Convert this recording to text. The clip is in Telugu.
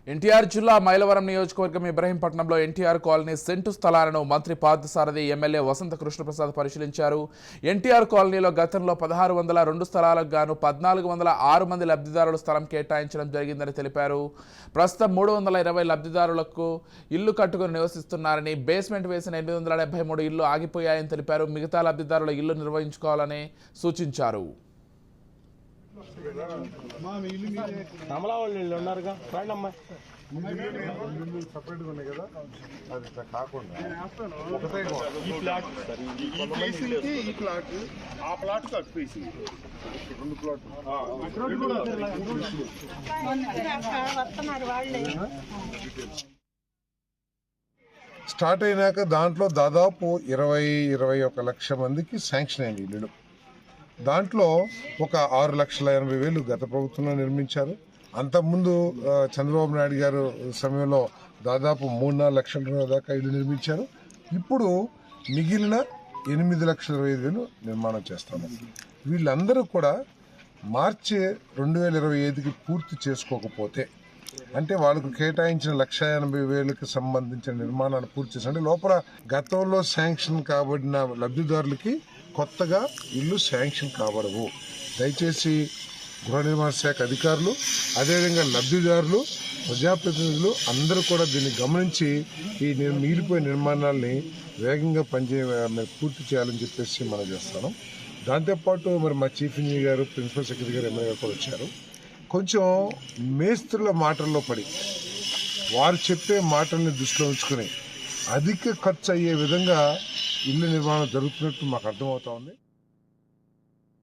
ఎన్టీఆర్ జిల్లా మైలవరం నియోజకవర్గం ఇబ్రహీంపట్నంలో ఎన్టీఆర్ కాలనీ సెంటు స్థలాలను మంత్రి పార్థసారథి ఎమ్మెల్యే వసంత కృష్ణప్రసాద్ పరిశీలించారు. ఎన్టీఆర్ కాలనీలో గతంలో 1602 స్థలాలకు గాను 1406 మంది లబ్ధిదారులు స్థలం కేటాయించడం జరిగిందని తెలిపారు. ప్రస్తుతం 320 లబ్ధిదారులకు ఇల్లు కట్టుకుని నివసిస్తున్నారని, బేస్మెంట్ వేసిన 873 ఇళ్లు ఆగిపోయాయని తెలిపారు. మిగతా లబ్ధిదారుల ఇల్లు నిర్వహించుకోవాలని సూచించారు. స్టార్ట్ అయినాక దాంట్లో దాదాపు 21 లక్షల మందికి శాంక్షన్ అయింది ఇల్లు. దాంట్లో ఒక 6,80,000 గత ప్రభుత్వంలో నిర్మించారు. అంతకుముందు చంద్రబాబు నాయుడు గారు సమయంలో దాదాపు 3-4 లక్షల రూపాయల దాకా ఇల్లు నిర్మించారు. ఇప్పుడు మిగిలిన 8,25,000 నిర్మాణం చేస్తాము. వీళ్ళందరూ కూడా మార్చి 2025కి పూర్తి చేసుకోకపోతే, అంటే వాళ్ళకు కేటాయించిన 1,80,000కి సంబంధించిన నిర్మాణాన్ని పూర్తి చేసి, అంటే లోపల గతంలో శాంక్షన్ కాబడిన లబ్ధిదారులకి కొత్తగా ఇల్లు శాంక్షన్ కాబడవు. దయచేసి గృహ నిర్మాణ శాఖ అధికారులు, అదేవిధంగా లబ్ధిదారులు, ప్రజాప్రతినిధులు అందరూ కూడా దీన్ని గమనించి ఈ మిగిలిపోయిన నిర్మాణాలని వేగంగా పూర్తి చేయాలని చెప్పేసి మనం చేస్తాను. దాంతోపాటు మరి మా చీఫ్ ఇంజనీర్ గారు, ప్రిన్సిపల్ సెక్రటరీ గారు, ఎమ్మెల్యే గారు కూడా వచ్చారు. కొంచెం మేస్త్రుల మాటల్లో పడి వారు చెప్పే మాటల్ని దృష్టిలో ఉంచుకుని అధిక ఖర్చు అయ్యే విధంగా ఇళ్ల నిర్మాణం జరుగుతున్నట్టు మాకు అర్థమవుతా ఉంది.